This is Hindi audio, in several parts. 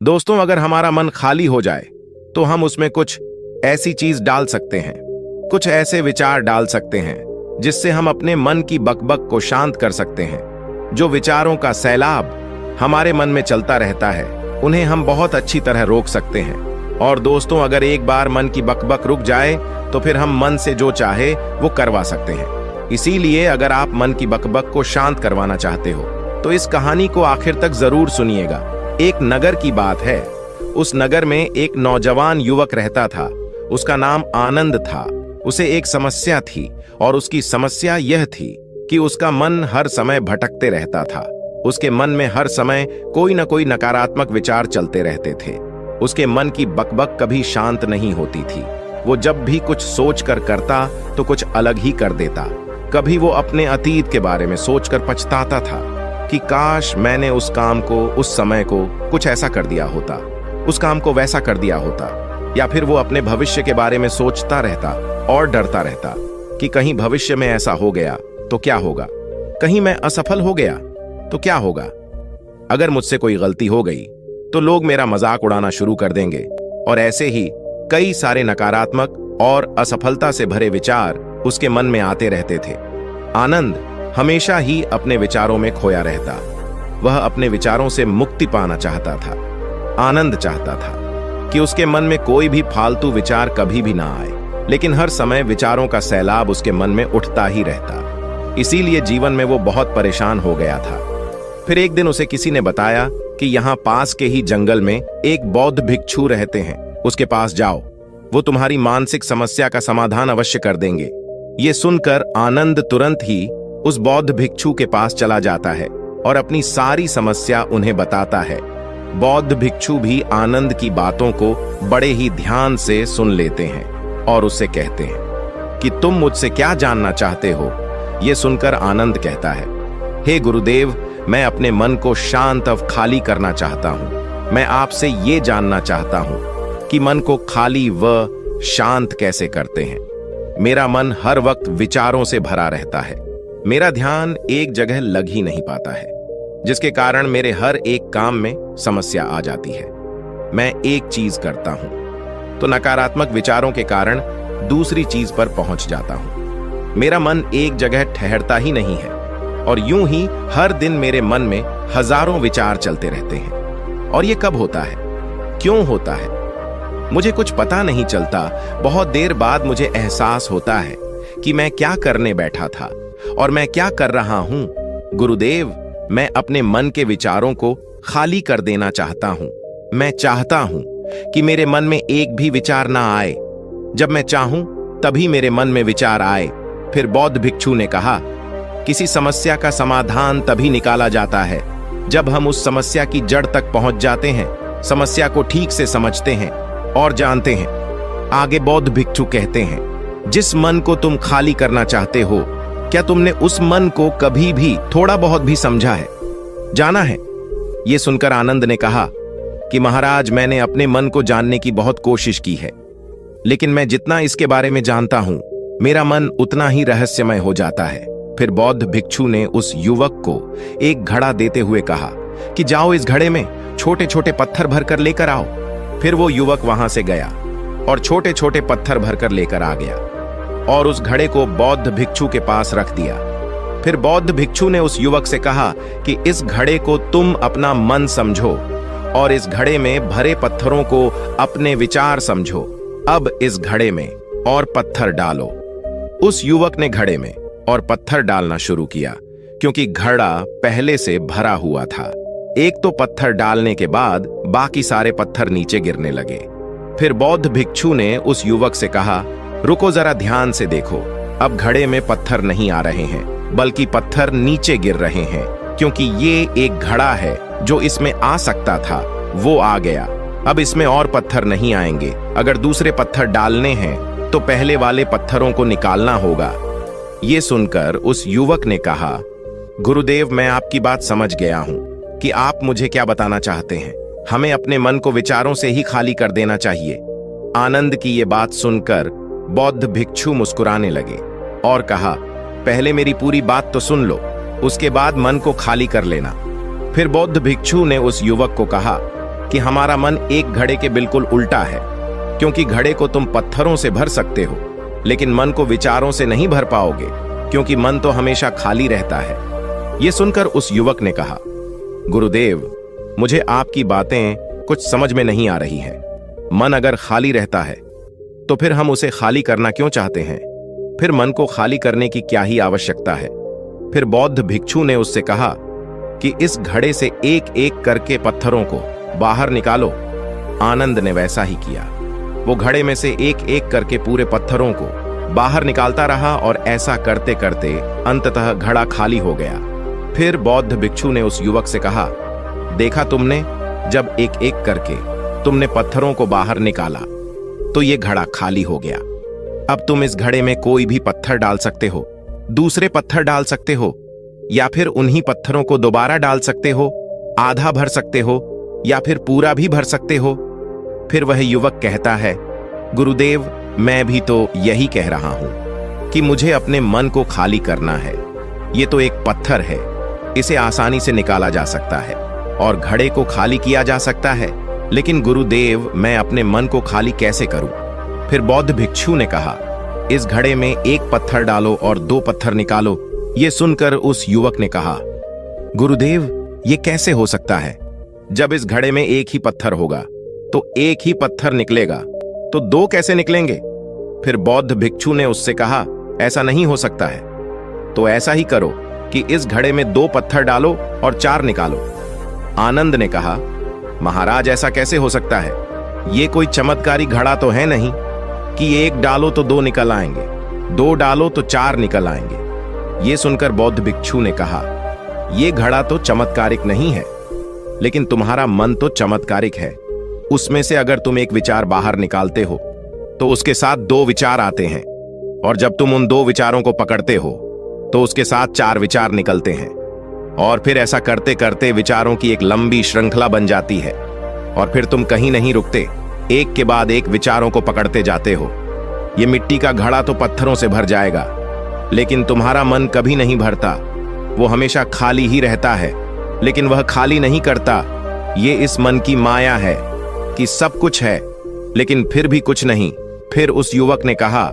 दोस्तों, अगर हमारा मन खाली हो जाए तो हम उसमें कुछ ऐसी चीज डाल सकते हैं, कुछ ऐसे विचार डाल सकते हैं जिससे हम अपने मन की बकबक को शांत कर सकते हैं। जो विचारों का सैलाब हमारे मन में चलता रहता है, उन्हें हम बहुत अच्छी तरह रोक सकते हैं। और दोस्तों, अगर एक बार मन की बकबक रुक जाए तो फिर हम मन से जो चाहे वो करवा सकते हैं। इसीलिए अगर आप मन की बकबक को शांत करवाना चाहते हो तो इस कहानी को आखिर तक जरूर सुनिएगा। एक नगर की बात है। उस नगर में एक नौजवान युवक रहता था। उसका नाम आनंद था। उसे एक समस्या थी और उसकी समस्या यह थी कि उसका मन हर समय भटकते रहता था। उसके मन में हर समय कोई न कोई नकारात्मक विचार चलते रहते थे। उसके मन की बकबक कभी शांत नहीं होती थी। वो जब भी कुछ सोच कर करता तो कुछ अलग ही कर देता। कभी वो अपने अतीत के बारे में सोचकर पछताता था कि काश मैंने उस काम को, उस समय को कुछ ऐसा कर दिया होता, उस काम को वैसा कर दिया होता। या फिर वो अपने भविष्य के बारे में सोचता रहता और डरता रहता कि कहीं भविष्य में ऐसा हो गया तो क्या होगा, कहीं मैं असफल हो गया तो क्या होगा, अगर मुझसे कोई गलती हो गई तो लोग मेरा मजाक उड़ाना शुरू कर देंगे। और ऐसे ही कई सारे नकारात्मक और असफलता से भरे विचार उसके मन में आते रहते थे। आनंद हमेशा ही अपने विचारों में खोया रहता। वह अपने विचारों से मुक्ति पाना चाहता था। आनंद चाहता था कि उसके मन में कोई भी फालतू विचार कभी भी ना आए, लेकिन हर समय विचारों का सैलाब उसके मन में उठता ही रहता। इसीलिए जीवन में वो बहुत परेशान हो गया था। फिर एक दिन उसे किसी ने बताया कि यहाँ पास के ही जंगल में एक बौद्ध भिक्षु रहते हैं, उसके पास जाओ, वो तुम्हारी मानसिक समस्या का समाधान अवश्य कर देंगे। ये सुनकर आनंद तुरंत ही उस बौद्ध भिक्षु के पास चला जाता है और अपनी सारी समस्या उन्हें बताता है। बौद्ध भिक्षु भी आनंद की बातों को बड़े ही ध्यान से सुन लेते हैं और उससे कहते हैं कि तुम मुझसे क्या जानना चाहते हो। ये सुनकर आनंद कहता है, हे गुरुदेव, मैं अपने मन को शांत और खाली करना चाहता हूँ। मैं आपसे ये जानना चाहता हूँ कि मन को खाली व शांत कैसे करते हैं। मेरा मन हर वक्त विचारों से भरा रहता है। मेरा ध्यान एक जगह लग ही नहीं पाता है, जिसके कारण मेरे हर एक काम में समस्या आ जाती है। मैं एक चीज करता हूँ तो नकारात्मक विचारों के कारण दूसरी चीज पर पहुंच जाता हूँ। मेरा मन एक जगह ठहरता ही नहीं है और यूं ही हर दिन मेरे मन में हजारों विचार चलते रहते हैं। और ये कब होता है, क्यों होता है, मुझे कुछ पता नहीं चलता। बहुत देर बाद मुझे एहसास होता है कि मैं क्या करने बैठा था और मैं क्या कर रहा हूं। गुरुदेव, मैं अपने मन के विचारों को खाली कर देना चाहता हूं। मैं चाहता हूं कि मेरे मन में एक भी विचार ना आए। जब मैं चाहूं तभी मेरे मन में विचार आए। फिर बौद्ध भिक्षु ने कहा, किसी समस्या का समाधान तभी निकाला जाता है जब हम उस समस्या की जड़ तक पहुंच जाते हैं, समस्या को ठीक से समझते हैं और जानते हैं। आगे बौद्ध भिक्षु कहते हैं, जिस मन को तुम खाली करना चाहते हो, क्या तुमने उस मन को कभी भी थोड़ा बहुत भी समझा है, जाना है? यह सुनकर आनंद ने कहा कि महाराज, मैंने अपने मन को जानने की बहुत कोशिश की है, लेकिन मैं जितना इसके बारे में जानता हूं, मेरा मन उतना ही रहस्यमय हो जाता है। फिर बौद्ध भिक्षु ने उस युवक को एक घड़ा देते हुए कहा कि जाओ, इस घड़े में छोटे छोटे पत्थर भरकर लेकर आओ। फिर वो युवक वहां से गया और छोटे छोटे पत्थर भरकर लेकर आ गया और उस घड़े को बौद्ध भिक्षु के पास रख दिया। फिर बौद्ध भिक्षु ने उस युवक से कहा कि इस घड़े को तुम अपना मन समझो और इस घड़े में भरे पत्थरों को अपने विचार समझो। अब इस घड़े में और पत्थर डालो। उस युवक ने घड़े में और पत्थर डालना शुरू किया, क्योंकि घड़ा पहले से भरा हुआ था। एक तो पत्थर डालने के बाद बाकी सारे पत्थर नीचे गिरने लगे। फिर बौद्ध भिक्षु ने उस युवक से कहा, रुको जरा, ध्यान से देखो। अब घड़े में पत्थर नहीं आ रहे हैं, बल्कि पत्थर नीचे गिर रहे हैं, क्योंकि ये एक घड़ा है जो इसमें आ सकता था, वो आ गया। अब इसमें और पत्थर नहीं आएंगे। अगर दूसरे पत्थर डालने हैं तो पहले वाले पत्थरों को निकालना होगा। ये सुनकर उस युवक ने कहा, गुरुदेव, मैं आपकी बात समझ गया हूं कि आप मुझे क्या बताना चाहते हैं। हमें अपने मन को विचारों से ही खाली कर देना चाहिए। आनंद की ये बात सुनकर बौद्ध भिक्षु मुस्कुराने लगे और कहा, पहले मेरी पूरी बात तो सुन लो, उसके बाद मन को खाली कर लेना। फिर बौद्ध भिक्षु ने उस युवक को कहा, कि हमारा मन एक घड़े के बिल्कुल उल्टा है, क्योंकि घड़े को तुम पत्थरों से भर सकते हो, लेकिन मन को विचारों से नहीं भर पाओगे, क्योंकि मन तो हमेशा खाली रहता है। यह सुनकर उस युवक ने कहा, गुरुदेव, मुझे आपकी बातें कुछ समझ में नहीं आ रही हैं। मन अगर खाली रहता है तो फिर हम उसे खाली करना क्यों चाहते हैं? फिर मन को खाली करने की क्या ही आवश्यकता है? फिर बौद्ध भिक्षु ने उससे कहा कि इस घड़े से एक एक करके पत्थरों को बाहर निकालो। आनंद ने वैसा ही किया। वो घड़े में से एक एक करके पूरे पत्थरों को बाहर निकालता रहा और ऐसा करते करते अंततः घड़ा खाली हो गया। फिर बौद्ध भिक्षु ने उस युवक से कहा, देखा तुमने, जब एक एक करके तुमने पत्थरों को बाहर निकाला तो ये घड़ा खाली हो गया। अब तुम इस घड़े में कोई भी पत्थर डाल सकते हो, दूसरे पत्थर डाल सकते हो, या फिर उन्हीं पत्थरों को दोबारा डाल सकते हो, आधा भर सकते हो या फिर पूरा भी भर सकते हो। फिर वह युवक कहता है, गुरुदेव, मैं भी तो यही कह रहा हूं कि मुझे अपने मन को खाली करना है। ये तो एक पत्थर है, इसे आसानी से निकाला जा सकता है और घड़े को खाली किया जा सकता है, लेकिन गुरुदेव, मैं अपने मन को खाली कैसे करूं? फिर बौद्ध भिक्षु ने कहा, इस घड़े में एक पत्थर डालो और दो पत्थर निकालो। यह सुनकर उस युवक ने कहा, गुरुदेव, ये कैसे हो सकता है? जब इस घड़े में एक ही पत्थर होगा तो एक ही पत्थर निकलेगा, तो दो कैसे निकलेंगे? फिर बौद्ध भिक्षु ने उससे कहा, ऐसा नहीं हो सकता है। तो ऐसा ही करो कि इस घड़े में दो पत्थर डालो और चार निकालो। आनंद ने कहा, महाराज, ऐसा कैसे हो सकता है? ये कोई चमत्कारी घड़ा तो है नहीं कि एक डालो तो दो निकल आएंगे, दो डालो तो चार निकल आएंगे। ये सुनकर बौद्ध भिक्षु ने कहा, यह घड़ा तो चमत्कारिक नहीं है, लेकिन तुम्हारा मन तो चमत्कारिक है। उसमें से अगर तुम एक विचार बाहर निकालते हो तो उसके साथ दो विचार आते हैं, और जब तुम उन दो विचारों को पकड़ते हो तो उसके साथ चार विचार निकलते हैं, और फिर ऐसा करते करते विचारों की एक लंबी श्रृंखला बन जाती है, और फिर तुम कहीं नहीं रुकते, एक के बाद एक विचारों को पकड़ते जाते हो। ये मिट्टी का घड़ा तो पत्थरों से भर जाएगा, लेकिन तुम्हारा मन कभी नहीं भरता। वो हमेशा खाली ही रहता है, लेकिन वह खाली नहीं करता। ये इस मन की माया है कि सब कुछ है लेकिन फिर भी कुछ नहीं। फिर उस युवक ने कहा,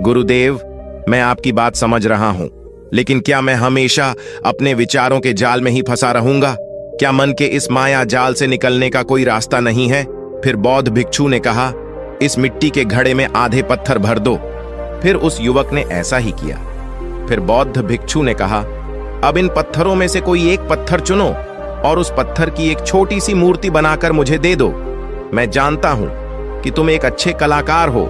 गुरुदेव, मैं आपकी बात समझ रहा हूं, लेकिन क्या मैं हमेशा अपने विचारों के जाल में ही फंसा रहूंगा? क्या मन के इस माया जाल से निकलने का कोई रास्ता नहीं है? फिर बौद्ध भिक्षु ने कहा, इस मिट्टी के घड़े में आधे पत्थर भर दो। फिर उस युवक ने ऐसा ही किया। फिर बौद्ध भिक्षु ने कहा, अब इन पत्थरों में से कोई एक पत्थर चुनो और उस पत्थर की एक छोटी सी मूर्ति बनाकर मुझे दे दो। मैं जानता हूं कि तुम एक अच्छे कलाकार हो।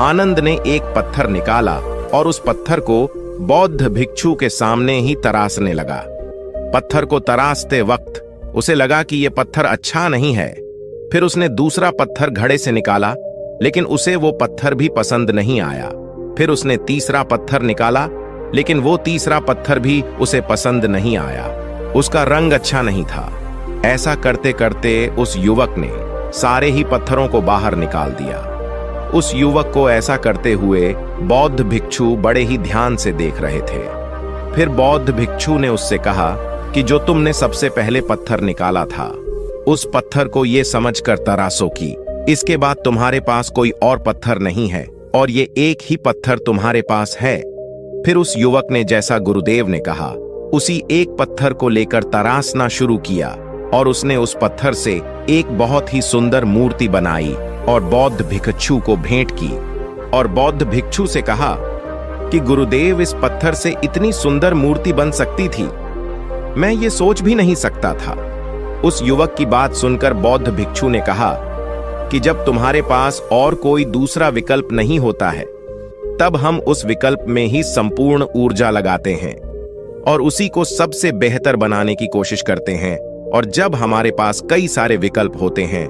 आनंद ने एक पत्थर निकाला और उस पत्थर को बौद्ध भिक्षु के सामने ही तराशने लगा। पत्थर को तराशते वक्त उसे लगा कि यह पत्थर अच्छा नहीं है। फिर उसने दूसरा पत्थर घड़े से निकाला, लेकिन उसे वो पत्थर भी पसंद नहीं आया। फिर उसने तीसरा पत्थर निकाला, लेकिन वो तीसरा पत्थर भी उसे पसंद नहीं आया। उसका रंग अच्छा नहीं था। ऐसा करते करते उस युवक ने सारे ही पत्थरों को बाहर निकाल दिया। उस युवक को ऐसा करते हुए बौद्ध भिक्षु बड़े ही ध्यान से देख रहे थे। फिर बौद्ध भिक्षु ने उससे कहा कि जो तुमने सबसे पहले पत्थर निकाला था, उस पत्थर को ये समझकर तराशो कि इसके बाद तुम्हारे पास कोई और पत्थर नहीं है और ये एक ही पत्थर तुम्हारे पास है। फिर उस युवक ने जैसा गुरुदेव ने कहा, उसी एक पत्थर को लेकर तराशना शुरू किया और उसने उस पत्थर से एक बहुत ही सुंदर मूर्ति बनाई और बौद्ध भिक्षु को भेंट की। और बौद्ध भिक्षु से कहा कि गुरुदेव, इस पत्थर से इतनी सुंदर मूर्ति बन सकती थी, मैं ये सोच भी नहीं सकता था। उस युवक की बात सुनकर बौद्ध भिक्षु ने कहा कि जब तुम्हारे पास और कोई दूसरा विकल्प नहीं होता है, तब हम उस विकल्प में ही संपूर्ण ऊर्जा लगाते हैं और उसी को सबसे बेहतर बनाने की कोशिश करते हैं। और जब हमारे पास कई सारे विकल्प होते हैं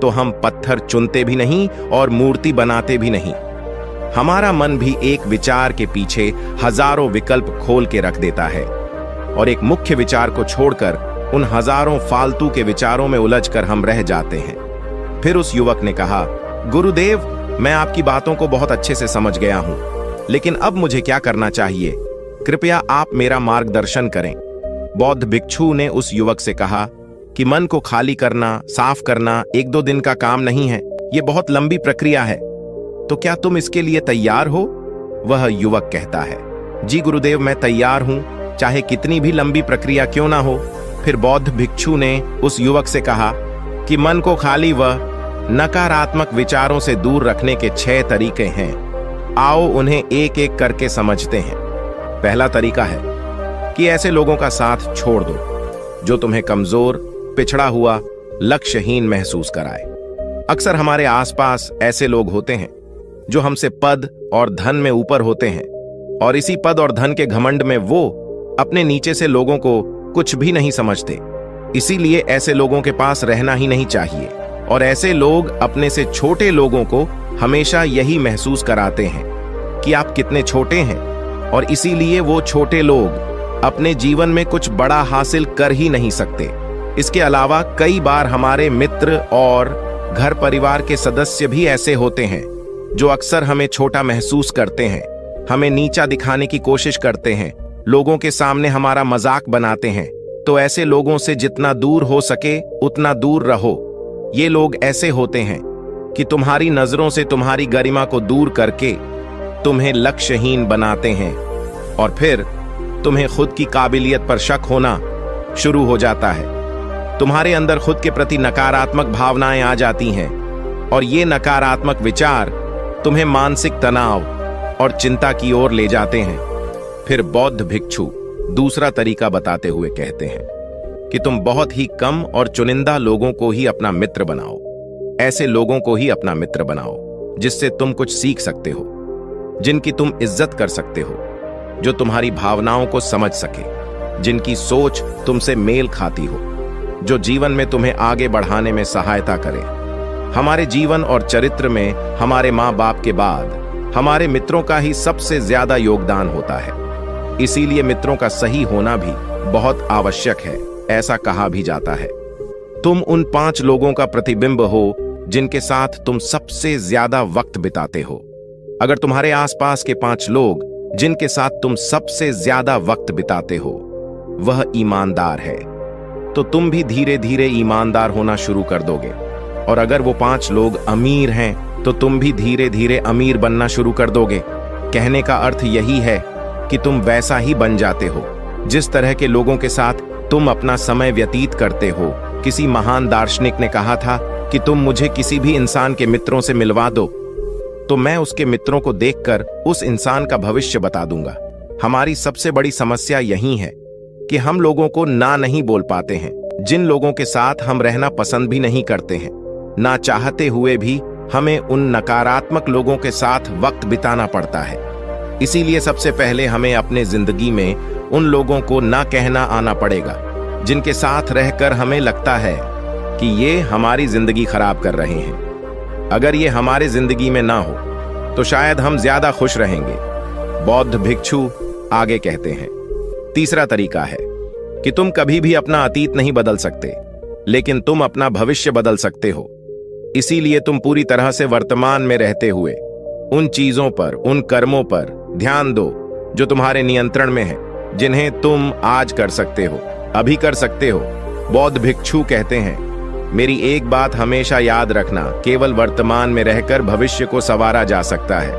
तो हम पत्थर चुनते भी नहीं और मूर्ति बनाते भी नहीं। हमारा मन भी एक विचार के पीछे हजारों विकल्प खोल के रख देता है और एक मुख्य विचार को छोड़कर उन हजारों फालतू के विचारों में उलझकर हम रह जाते हैं। फिर उस युवक ने कहा, गुरुदेव, मैं आपकी बातों को बहुत अच्छे से समझ गया हूं, लेकिन अब मुझे क्या करना चाहिए? कृपया आप मेरा मार्गदर्शन करें। बौद्ध भिक्षु ने उस युवक से कहा कि मन को खाली करना, साफ करना एक दो दिन का काम नहीं है, ये बहुत लंबी प्रक्रिया है। तो क्या तुम इसके लिए तैयार हो? वह युवक कहता है, जी गुरुदेव, मैं तैयार हूं, चाहे कितनी भी लंबी प्रक्रिया क्यों ना हो। फिर बौद्ध भिक्षु ने उस युवक से कहा कि मन को खाली व नकारात्मक विचारों से दूर रखने के 6 तरीके हैं। आओ उन्हें एक एक करके समझते हैं। पहला तरीका है कि ऐसे लोगों का साथ छोड़ दो जो तुम्हें कमजोर, पिछड़ा हुआ, लक्ष्यहीन महसूस कराए। अक्सर हमारे आसपास ऐसे लोग होते हैं जो हमसे पद और धन में ऊपर होते हैं, और इसी पद और धन के घमंड में वो अपने नीचे से लोगों को कुछ भी नहीं समझते। इसीलिए ऐसे लोगों के पास रहना ही नहीं चाहिए, और ऐसे लोग अपने से छोटे लोगों को हमेशा यही महसूस कराते हैं कि आप कितने छोटे हैं, और इसीलिए वो छोटे लोग अपने जीवन में कुछ बड़ा हासिल कर ही नहीं सकते। इसके अलावा कई बार हमारे मित्र और घर परिवार के सदस्य भी ऐसे होते हैं जो अक्सर हमें छोटा महसूस करते हैं, हमें नीचा दिखाने की कोशिश करते हैं, लोगों के सामने हमारा मजाक बनाते हैं। तो ऐसे लोगों से जितना दूर हो सके उतना दूर रहो। ये लोग ऐसे होते हैं कि तुम्हारी नजरों से तुम्हारी गरिमा को दूर करके तुम्हें लक्ष्यहीन बनाते हैं, और फिर तुम्हें खुद की काबिलियत पर शक होना शुरू हो जाता है। तुम्हारे अंदर खुद के प्रति नकारात्मक भावनाएं आ जाती हैं, और ये नकारात्मक विचार तुम्हें मानसिक तनाव और चिंता की ओर ले जाते हैं। फिर बौद्ध भिक्षु दूसरा तरीका बताते हुए कहते हैं कि तुम बहुत ही कम और चुनिंदा लोगों को ही अपना मित्र बनाओ। ऐसे लोगों को ही अपना मित्र बनाओ जिससे तुम कुछ सीख सकते हो, जिनकी तुम इज्जत कर सकते हो, जो तुम्हारी भावनाओं को समझ सके, जिनकी सोच तुमसे मेल खाती हो, जो जीवन में तुम्हें आगे बढ़ाने में सहायता करे। हमारे जीवन और चरित्र में हमारे माँ बाप के बाद हमारे मित्रों का ही सबसे ज्यादा योगदान होता है। इसीलिए मित्रों का सही होना भी बहुत आवश्यक है। ऐसा कहा भी जाता है, तुम उन 5 लोगों का प्रतिबिंब हो जिनके साथ तुम सबसे ज्यादा वक्त बिताते हो। अगर तुम्हारे आसपास के 5 लोग जिनके साथ तुम सबसे ज्यादा वक्त बिताते हो वह ईमानदार है, तो तुम भी धीरे धीरे ईमानदार होना शुरू कर दोगे। और अगर वो 5 लोग अमीर हैं तो तुम भी धीरे धीरे अमीर बनना शुरू कर दोगे। कहने का अर्थ यही है कि तुम वैसा ही बन जाते हो जिस तरह के लोगों के साथ तुम अपना समय व्यतीत करते हो। किसी महान दार्शनिक ने कहा था कि तुम मुझे किसी भी इंसान के मित्रों से मिलवा दो तो मैं उसके मित्रों को देखकर उस इंसान का भविष्य बता दूंगा। हमारी सबसे बड़ी समस्या यही है कि हम लोगों को ना नहीं बोल पाते हैं। जिन लोगों के साथ हम रहना पसंद भी नहीं करते हैं, ना चाहते हुए भी हमें उन नकारात्मक लोगों के साथ वक्त बिताना पड़ता है। इसीलिए सबसे पहले हमें अपने जिंदगी में उन लोगों को ना कहना आना पड़ेगा जिनके साथ रहकर हमें लगता है कि ये हमारी जिंदगी खराब कर रहे हैं। अगर ये हमारे जिंदगी में ना हो तो शायद हम ज्यादा खुश रहेंगे। बौद्ध भिक्षु आगे कहते हैं, तीसरा तरीका है कि तुम कभी भी अपना अतीत नहीं बदल सकते, लेकिन तुम अपना भविष्य बदल सकते हो। इसीलिए तुम पूरी तरह से वर्तमान में रहते हुए उन चीजों पर, उन कर्मों पर ध्यान दो जो तुम्हारे नियंत्रण में है, जिन्हें तुम आज कर सकते हो, अभी कर सकते हो। बौद्ध भिक्षु कहते हैं, मेरी एक बात हमेशा याद रखना, केवल वर्तमान में रहकर भविष्य को संवारा जा सकता है,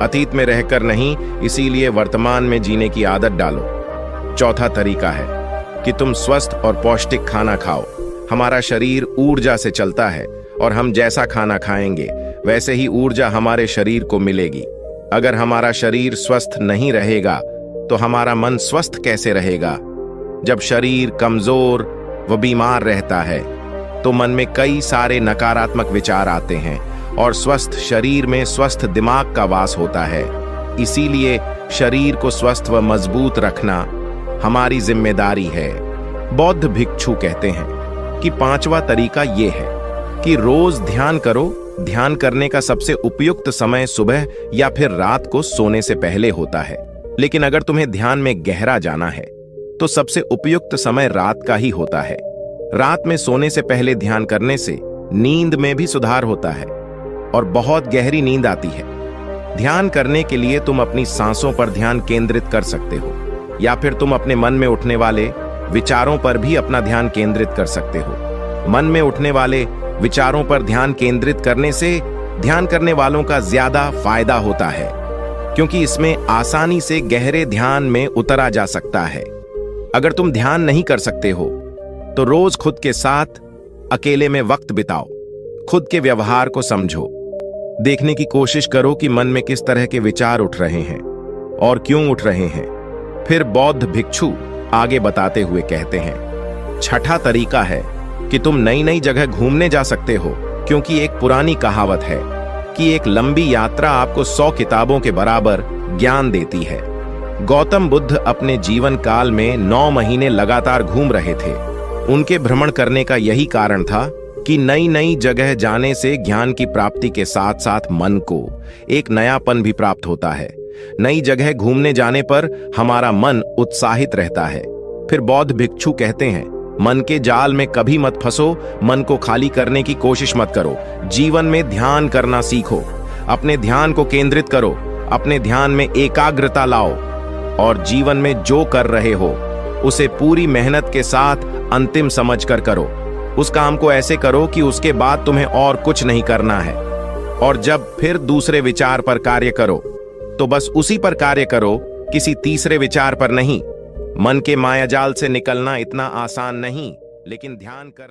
अतीत में रहकर नहीं। इसीलिए वर्तमान में जीने की आदत डालो। चौथा तरीका है कि तुम स्वस्थ और पौष्टिक खाना खाओ। हमारा शरीर ऊर्जा से चलता है, और हम जैसा खाना खाएंगे वैसे ही ऊर्जा हमारे शरीर को मिलेगी। अगर हमारा शरीर स्वस्थ नहीं रहेगा तो हमारा मन स्वस्थ कैसे रहेगा? जब शरीर कमजोर व बीमार रहता है तो मन में कई सारे नकारात्मक विचार आते हैं, और स्वस्थ शरीर में स्वस्थ दिमाग का वास होता है। इसीलिए शरीर को स्वस्थ व मजबूत रखना हमारी जिम्मेदारी है। बौद्ध भिक्षु कहते हैं कि 5वां तरीका यह है कि रोज ध्यान करो। ध्यान करने का सबसे उपयुक्त समय सुबह या फिर रात को सोने से पहले होता है, लेकिन अगर तुम्हें ध्यान में गहरा जाना है तो सबसे उपयुक्त समय रात का ही होता है। रात में सोने से पहले ध्यान करने से नींद में भी सुधार होता है और बहुत गहरी नींद आती है। ध्यान करने के लिए तुम अपनी सांसों पर ध्यान केंद्रित कर सकते हो, या फिर तुम अपने मन में उठने वाले विचारों पर भी अपना ध्यान केंद्रित कर सकते हो। मन में उठने वाले विचारों पर ध्यान केंद्रित करने से ध्यान करने वालों का ज्यादा फायदा होता है, क्योंकि इसमें आसानी से गहरे ध्यान में उतरा जा सकता है। अगर तुम ध्यान नहीं कर सकते हो तो रोज खुद के साथ अकेले में वक्त बिताओ। खुद के व्यवहार को समझो। देखने की कोशिश करो कि मन में किस तरह के विचार उठ रहे हैं और क्यों उठ रहे हैं। फिर बौद्ध भिक्षु आगे बताते हुए कहते हैं, छठा तरीका है कि तुम नई नई जगह घूमने जा सकते हो, क्योंकि एक पुरानी कहावत है कि एक लंबी यात्रा आपको 100 किताबों के बराबर ज्ञान देती है। गौतम बुद्ध अपने जीवन काल में 9 महीने लगातार घूम रहे थे। उनके भ्रमण करने का यही कारण था कि नई नई जगह जाने से ज्ञान की प्राप्ति के साथ साथ मन को एक नयापन भी प्राप्त होता है। नई जगह घूमने जाने पर हमारा मन उत्साहित रहता है। फिर बौद्ध भिक्षु कहते हैं, मन के जाल में कभी मत फंसो। मन को खाली करने की कोशिश मत करो। जीवन में ध्यान करना सीखो। अपने ध्यान को केंद्रित करो। अपने ध्यान में एकाग्रता लाओ और जीवन में जो कर रहे हो उसे पूरी मेहनत के साथ अंतिम समझकर करो। उस काम को ऐसे करो कि उसके बाद तुम्हें और कुछ नहीं करना है। और जब फिर दूसरे विचार पर कार्य करो तो बस उसी पर कार्य करो, किसी तीसरे विचार पर नहीं। मन के मायाजाल से निकलना इतना आसान नहीं, लेकिन ध्यान कर